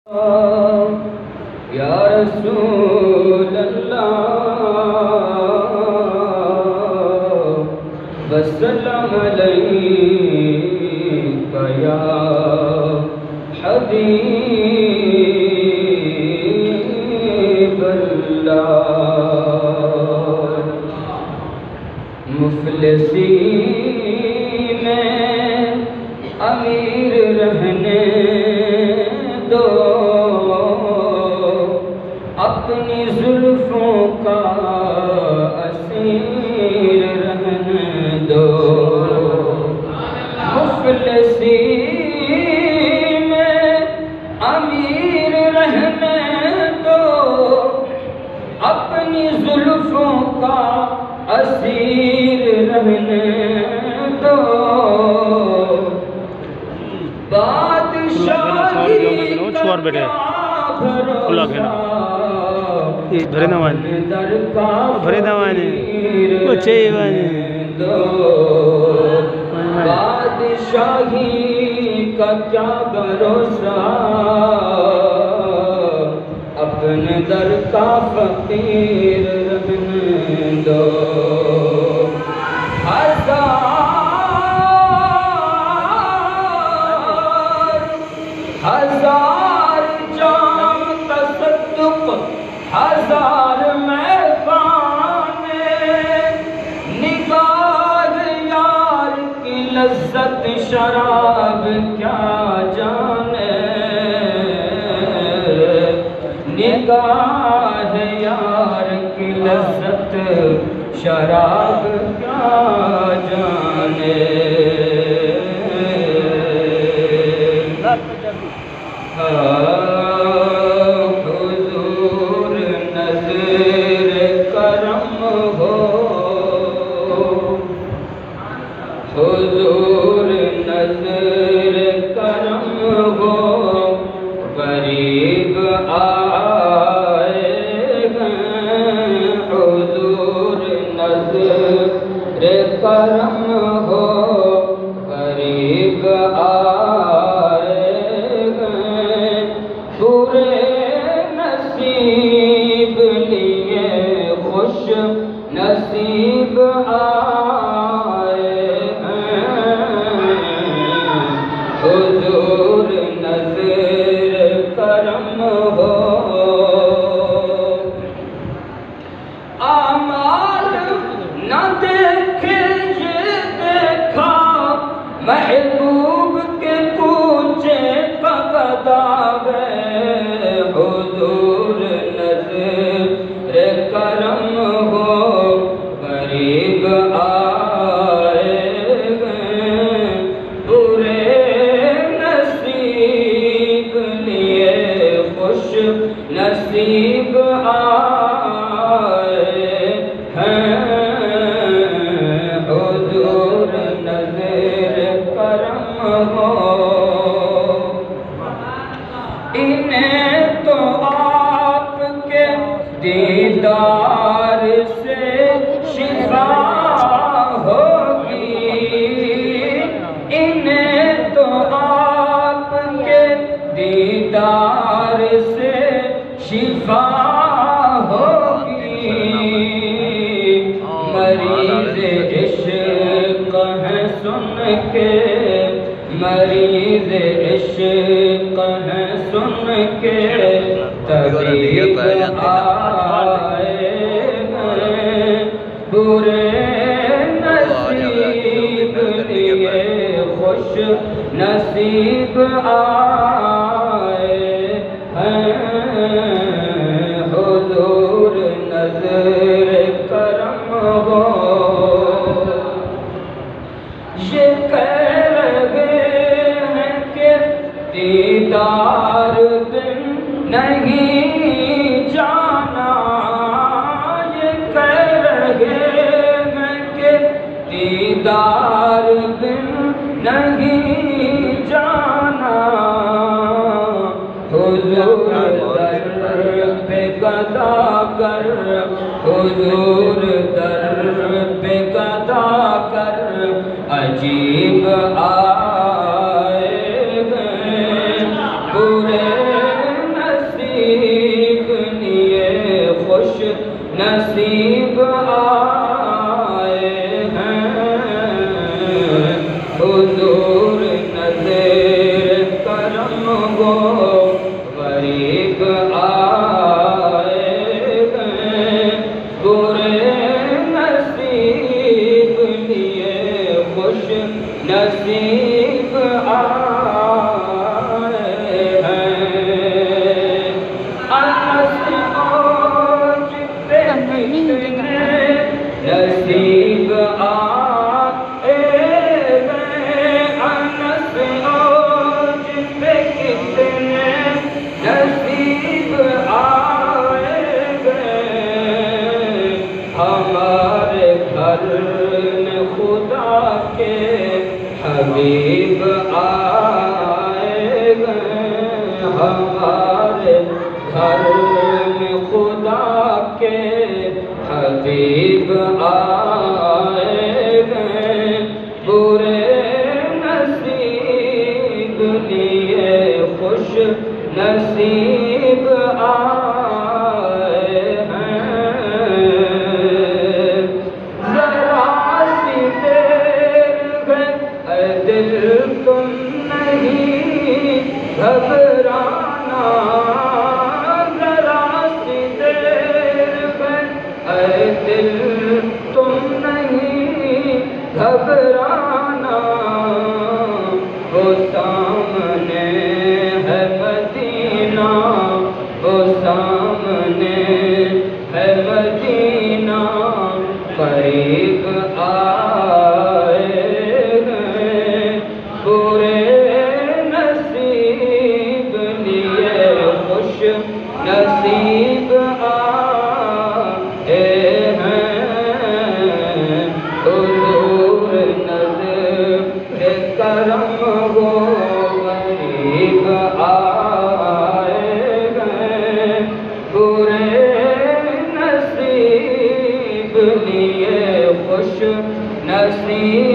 یا رسول اللہ وسلم علیک یا حبیب اللہ مفلسین امیر رہنے دو اپنی زلفوں کا اسیر رہنے دو مفلسین امیر رہنے دو اپنی زلفوں کا اسیر رہنے دو بادشاہی کا کیا بھروسہ اپنے در کا فقیر رہنے دو ہزار جام تصدق ہزار میخان نگاہ یار کی لذت شراب کیا جانے نگاہ یار کی لذت شراب کیا جانے حضور نظر کرم ہو حضور نظر کرم ہو قریب آئے ہیں حضور نظر کرم ہو قریب آئے برے نصیب لیے خوش نصیب آئے ہیں حضور نظر کرم ہو اعمال نہ دیکھے یہ دیکھا محبوب کے کوچے کا گدا حضور نظر کرم ہو قریب آئے ہیں برے نصیب لیے خوش نصیب آئے ہیں حضور نظر کرم ہو انہیں تو آپ کے دیدار سے شفا ہوگی انہیں تو آپ کے دیدار سے شفا ہوگی مریض عشق ہے سن کے مریض عشق ہے سن کے طبیب آئے ہیں برے نصیب لیے خوش نصیب آئے ہیں حضور نظر کرم ہو یہ کہہ رہے ہیں کہ دیدار دن نہیں جانا یہ کہہ رہے ہیں کہ دیدار دن نہیں جانا حضور در پہ گدا کر حضور در پہ گدا کر عجیب آئے ہیں برے گھر میں خدا کے حبیب آئے ہیں، برے نصیب لیے خوش نصیب آئے ہیں۔ ذرا سی دیر ہے اے دل تم نہیں گھبرانا، ذرا سی دیر ہے اے دل تم نہیں گھبرانا، وہ سامنے ہے مدینہ، وہ سامنے ہے مدینہ، قریب آئے ہیں، برے نصیب لیے خوش نصیب آئے ہیں، حضور نظر کرم ہو غریب آئے ہیں، برے نصیب لیے خوش نصیب